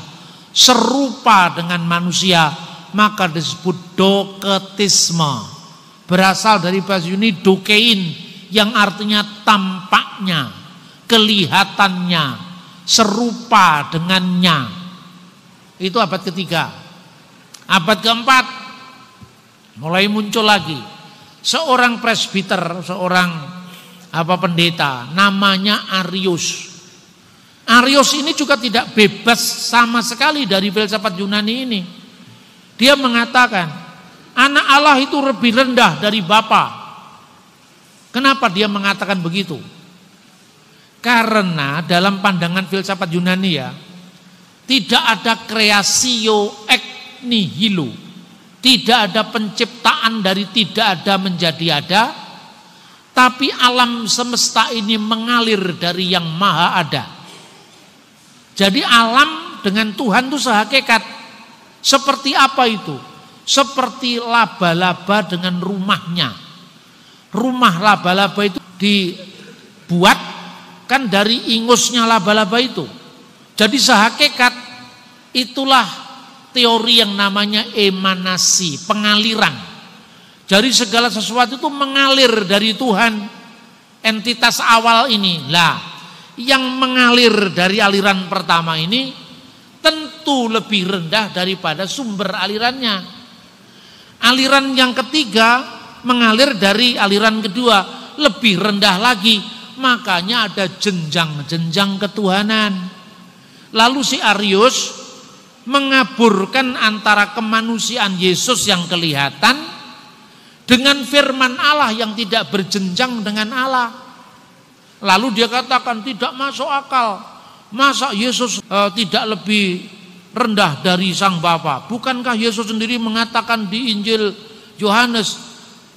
serupa dengan manusia, maka disebut doketisme. Berasal dari bahasa Yunani dokein yang artinya tampaknya, kelihatannya, serupa dengannya. Itu abad ketiga. Abad keempat mulai muncul lagi seorang presbiter, seorang pendeta, namanya Arius. Arius ini juga tidak bebas sama sekali dari filsafat Yunani ini. Dia mengatakan anak Allah itu lebih rendah dari Bapa. Kenapa dia mengatakan begitu? Karena dalam pandangan filsafat Yunani ya, tidak ada creatio ex nihilo. Tidak ada penciptaan dari tidak ada menjadi ada. Tapi alam semesta ini mengalir dari yang maha ada. Jadi alam dengan Tuhan itu sehakikat. Seperti apa itu? Seperti laba-laba dengan rumahnya. Rumah laba-laba itu dibuat kan dari ingusnya laba-laba itu. Jadi sehakikat itulah teori yang namanya emanasi, pengaliran. Jadi segala sesuatu itu mengalir dari Tuhan, entitas awal ini. Lah, yang mengalir dari aliran pertama ini tentu lebih rendah daripada sumber alirannya. Aliran yang ketiga mengalir dari aliran kedua, lebih rendah lagi. Makanya ada jenjang-jenjang ketuhanan. Lalu si Arius mengaburkan antara kemanusiaan Yesus yang kelihatan dengan firman Allah yang tidak berjenjang dengan Allah. Lalu dia katakan tidak masuk akal. Masa Yesus tidak lebih rendah dari Sang Bapa? Bukankah Yesus sendiri mengatakan di Injil Yohanes,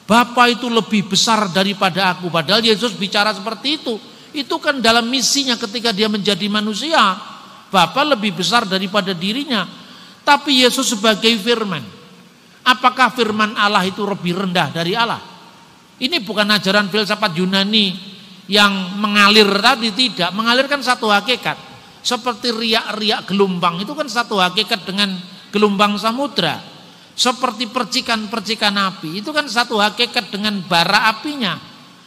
Bapa itu lebih besar daripada aku? Padahal Yesus bicara seperti itu. Itu kan dalam misinya ketika dia menjadi manusia. Bapa lebih besar daripada dirinya. Tapi Yesus sebagai firman. Apakah firman Allah itu lebih rendah dari Allah? Ini bukan ajaran filsafat Yunani yang mengalir tadi, tidak. Mengalir kan satu hakikat. Seperti riak-riak gelombang itu kan satu hakikat dengan gelombang samudra. Seperti percikan-percikan api itu kan satu hakikat dengan bara apinya.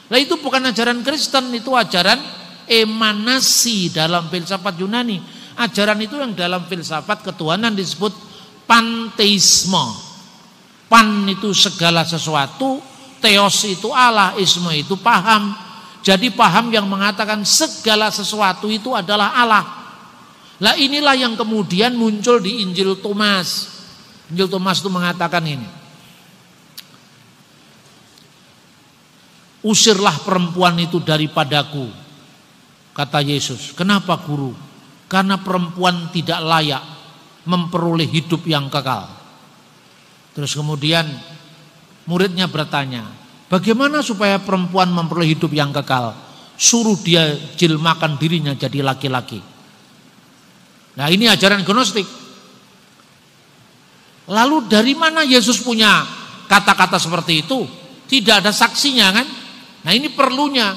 Nah itu bukan ajaran Kristen, itu ajaran emanasi dalam filsafat Yunani. Ajaran itu yang dalam filsafat ketuhanan disebut panteisme. Pan itu segala sesuatu, theos itu Allah, isme itu paham. Jadi paham yang mengatakan segala sesuatu itu adalah Allah. Lah inilah yang kemudian muncul di Injil Thomas. Injil Thomas itu mengatakan ini. Usirlah perempuan itu daripadaku, kata Yesus. Kenapa guru? Karena perempuan tidak layak memperoleh hidup yang kekal. Terus kemudian muridnya bertanya, bagaimana supaya perempuan memperoleh hidup yang kekal? Suruh dia jilmakan dirinya jadi laki-laki. Nah ini ajaran gnostik. Lalu dari mana Yesus punya kata-kata seperti itu? Tidak ada saksinya kan? Nah ini perlunya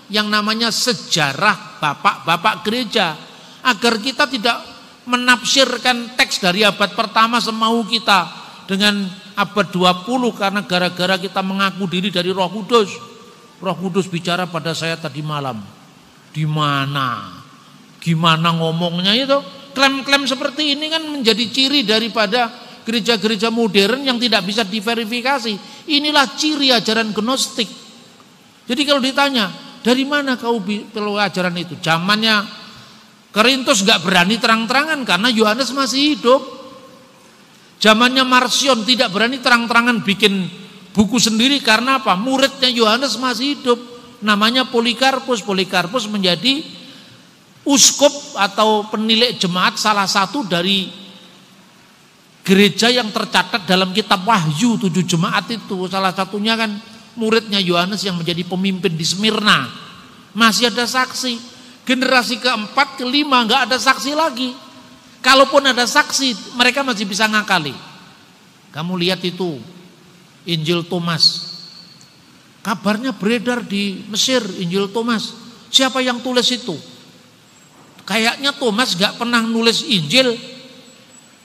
yang namanya sejarah bapak-bapak gereja. Agar kita tidak menafsirkan teks dari abad pertama semau kita dengan abad 20 karena gara-gara kita mengaku diri dari Roh Kudus. Roh Kudus bicara pada saya tadi malam. Di mana? Gimana ngomongnya itu? Klaim-klaim seperti ini kan menjadi ciri daripada gereja-gereja modern yang tidak bisa diverifikasi. Inilah ciri ajaran gnostik. Jadi kalau ditanya, dari mana kau perlu ajaran itu? Zamannya Korintus gak berani terang-terangan karena Yohanes masih hidup. Zamannya Marcion tidak berani terang-terangan bikin buku sendiri karena apa? Muridnya Yohanes masih hidup. Namanya Polikarpus. Polikarpus menjadi uskup atau penilik jemaat salah satu dari gereja yang tercatat dalam kitab Wahyu 7 jemaat itu. Salah satunya kan muridnya Yohanes yang menjadi pemimpin di Smyrna. Masih ada saksi. Generasi keempat, kelima nggak ada saksi lagi. Kalaupun ada saksi, mereka masih bisa ngakali. Kamu lihat itu Injil Thomas. Kabarnya beredar di Mesir Injil Thomas. Siapa yang tulis itu? Kayaknya Thomas nggak pernah nulis Injil.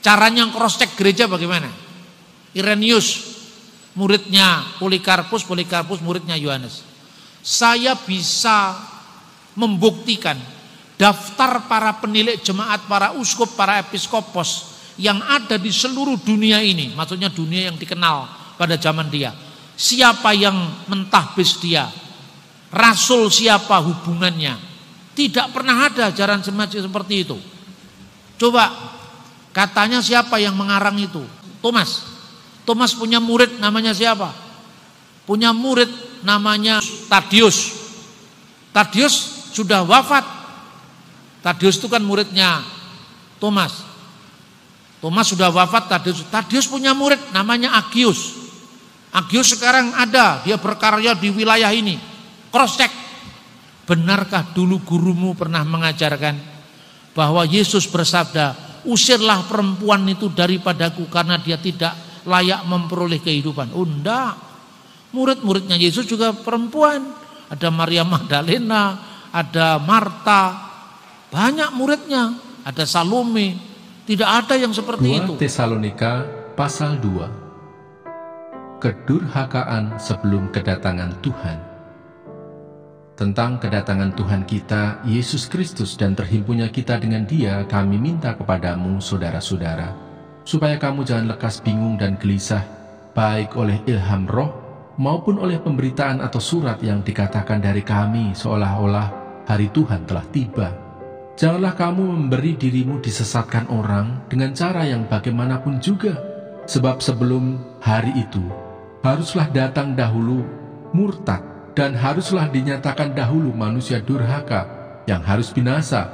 Caranya cross check gereja bagaimana? Irenaeus, muridnya Polikarpus, Polikarpus muridnya Yohanes. Saya bisa membuktikan daftar para penilik jemaat, para uskup, para episkopos yang ada di seluruh dunia ini, maksudnya dunia yang dikenal pada zaman dia. siapa yang mentahbis dia, rasul siapa hubungannya. Tidak pernah ada ajaran semacam seperti itu. Coba, katanya siapa yang mengarang itu? Thomas. Thomas punya murid namanya siapa? Punya murid namanya Tadius. Tadius sudah wafat. Tadius itu kan muridnya Thomas. Thomas sudah wafat, Tadius punya murid namanya Agius. Agius sekarang ada, dia berkarya di wilayah ini. Cross check. Benarkah dulu gurumu pernah mengajarkan bahwa Yesus bersabda, usirlah perempuan itu daripadaku karena dia tidak layak memperoleh kehidupan? Oh enggak. Murid-muridnya Yesus juga perempuan. Ada Maria Magdalena, ada Marta, banyak muridnya, ada Salome. Tidak ada yang seperti itu. 2 Tesalonika pasal 2. Kedurhakaan sebelum kedatangan Tuhan. Tentang kedatangan Tuhan kita, Yesus Kristus, dan terhimpunnya kita dengan Dia, kami minta kepadamu, saudara-saudara, supaya kamu jangan lekas bingung dan gelisah, baik oleh ilham roh, maupun oleh pemberitaan atau surat yang dikatakan dari kami, seolah-olah hari Tuhan telah tiba. Janganlah kamu memberi dirimu disesatkan orang dengan cara yang bagaimanapun juga, sebab sebelum hari itu, haruslah datang dahulu murtad, dan haruslah dinyatakan dahulu manusia durhaka yang harus binasa,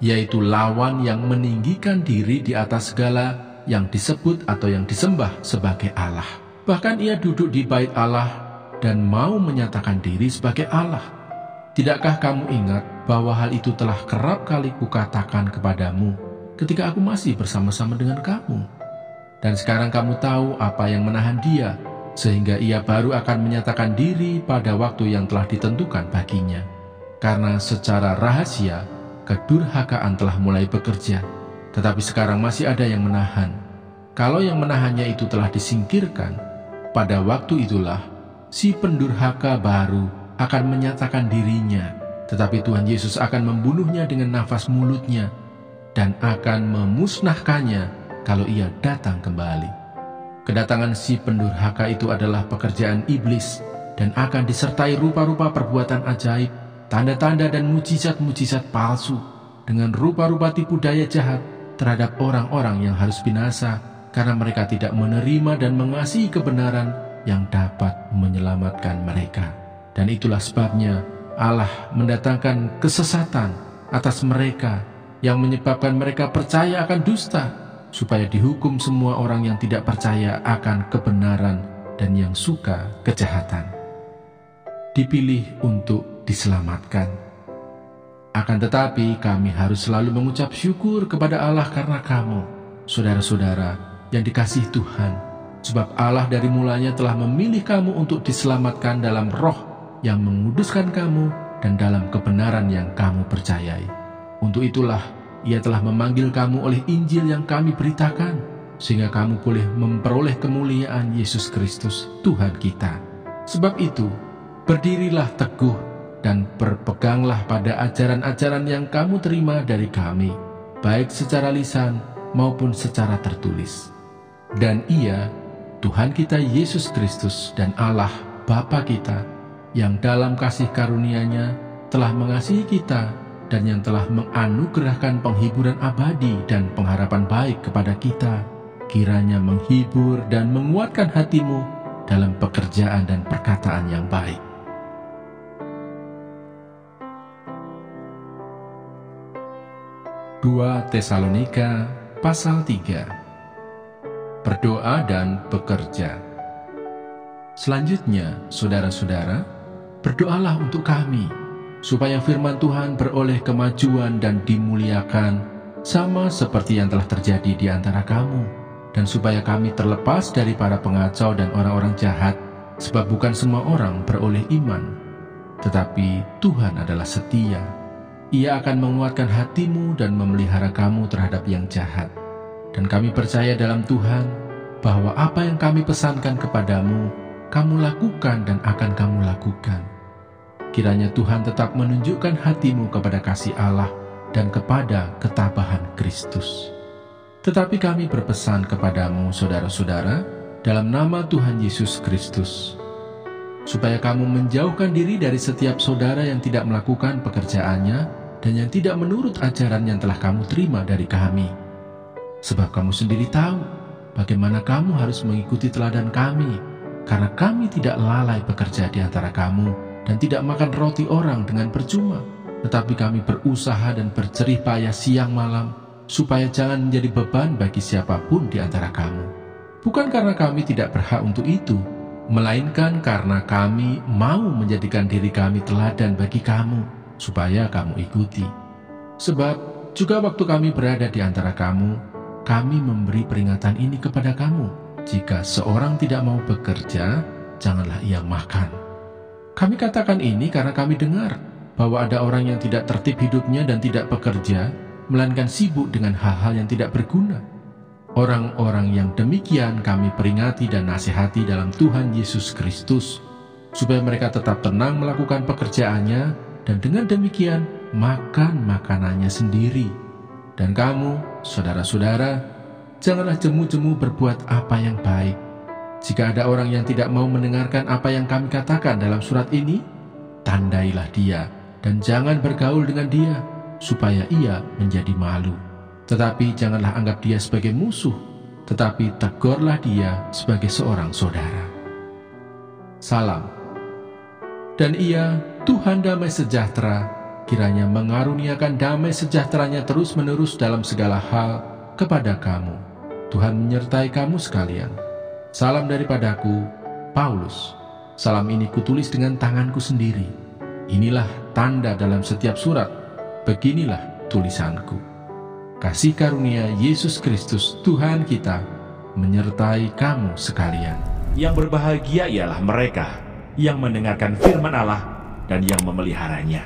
yaitu lawan yang meninggikan diri di atas segala yang disebut atau yang disembah sebagai Allah. Bahkan ia duduk di bait Allah dan mau menyatakan diri sebagai Allah. Tidakkah kamu ingat bahwa hal itu telah kerap kali kukatakan kepadamu ketika aku masih bersama-sama dengan kamu? Dan sekarang kamu tahu apa yang menahan dia, sehingga ia baru akan menyatakan diri pada waktu yang telah ditentukan baginya. Karena secara rahasia, kedurhakaan telah mulai bekerja, tetapi sekarang masih ada yang menahan. Kalau yang menahannya itu telah disingkirkan, pada waktu itulah si pendurhaka baru akan menyatakan dirinya, tetapi Tuhan Yesus akan membunuhnya dengan nafas mulutnya dan akan memusnahkannya kalau ia datang kembali. Kedatangan si pendurhaka itu adalah pekerjaan iblis dan akan disertai rupa-rupa perbuatan ajaib, tanda-tanda dan mujizat-mujizat palsu, dengan rupa-rupa tipu daya jahat terhadap orang-orang yang harus binasa karena mereka tidak menerima dan mengasihi kebenaran yang dapat menyelamatkan mereka. Dan itulah sebabnya Allah mendatangkan kesesatan atas mereka yang menyebabkan mereka percaya akan dusta, supaya dihukum semua orang yang tidak percaya akan kebenaran dan yang suka kejahatan. Dipilih untuk diselamatkan. Akan tetapi kami harus selalu mengucap syukur kepada Allah karena kamu, saudara-saudara yang dikasihi Tuhan, sebab Allah dari mulanya telah memilih kamu untuk diselamatkan dalam roh yang menguduskan kamu dan dalam kebenaran yang kamu percayai. Untuk itulah Ia telah memanggil kamu oleh Injil yang kami beritakan, sehingga kamu boleh memperoleh kemuliaan Yesus Kristus, Tuhan kita. Sebab itu, berdirilah teguh dan berpeganglah pada ajaran-ajaran yang kamu terima dari kami, baik secara lisan maupun secara tertulis. Dan Ia, Tuhan kita Yesus Kristus dan Allah Bapa kita, yang dalam kasih karunia-Nya telah mengasihi kita dan yang telah menganugerahkan penghiburan abadi dan pengharapan baik kepada kita, kiranya menghibur dan menguatkan hatimu dalam pekerjaan dan perkataan yang baik. Dua Tesalonika pasal 3. Berdoa dan bekerja. Selanjutnya, saudara-saudara, berdoalah untuk kami, supaya firman Tuhan beroleh kemajuan dan dimuliakan, sama seperti yang telah terjadi di antara kamu, dan supaya kami terlepas dari para pengacau dan orang-orang jahat, sebab bukan semua orang beroleh iman. Tetapi Tuhan adalah setia. Ia akan menguatkan hatimu dan memelihara kamu terhadap yang jahat. Dan kami percaya dalam Tuhan, bahwa apa yang kami pesankan kepadamu, kamu lakukan dan akan kamu lakukan. Kiranya Tuhan tetap menunjukkan hatimu kepada kasih Allah dan kepada ketabahan Kristus. Tetapi kami berpesan kepadamu, saudara-saudara, dalam nama Tuhan Yesus Kristus, supaya kamu menjauhkan diri dari setiap saudara yang tidak melakukan pekerjaannya dan yang tidak menurut ajaran yang telah kamu terima dari kami. Sebab kamu sendiri tahu bagaimana kamu harus mengikuti teladan kami, karena kami tidak lalai bekerja di antara kamu dan tidak makan roti orang dengan percuma, tetapi kami berusaha dan berjerih payah siang malam, supaya jangan menjadi beban bagi siapapun di antara kamu. Bukan karena kami tidak berhak untuk itu, melainkan karena kami mau menjadikan diri kami teladan bagi kamu, supaya kamu ikuti. Sebab juga waktu kami berada di antara kamu, kami memberi peringatan ini kepada kamu: jika seorang tidak mau bekerja, janganlah ia makan. Kami katakan ini karena kami dengar bahwa ada orang yang tidak tertib hidupnya dan tidak bekerja, melainkan sibuk dengan hal-hal yang tidak berguna. Orang-orang yang demikian kami peringati dan nasihati dalam Tuhan Yesus Kristus, supaya mereka tetap tenang melakukan pekerjaannya, dan dengan demikian makan makanannya sendiri. Dan kamu, saudara-saudara, janganlah jemu-jemu berbuat apa yang baik. Jika ada orang yang tidak mau mendengarkan apa yang kami katakan dalam surat ini, tandailah dia, dan jangan bergaul dengan dia, supaya ia menjadi malu. Tetapi janganlah anggap dia sebagai musuh, tetapi tegurlah dia sebagai seorang saudara. Salam. Dan ia, Tuhan damai sejahtera, kiranya mengaruniakan damai sejahteranya terus-menerus dalam segala hal kepada kamu. Tuhan menyertai kamu sekalian. Salam daripadaku, Paulus. Salam ini kutulis dengan tanganku sendiri. Inilah tanda dalam setiap surat. Beginilah tulisanku. Kasih karunia Yesus Kristus Tuhan kita menyertai kamu sekalian. Yang berbahagia ialah mereka yang mendengarkan firman Allah dan yang memeliharanya.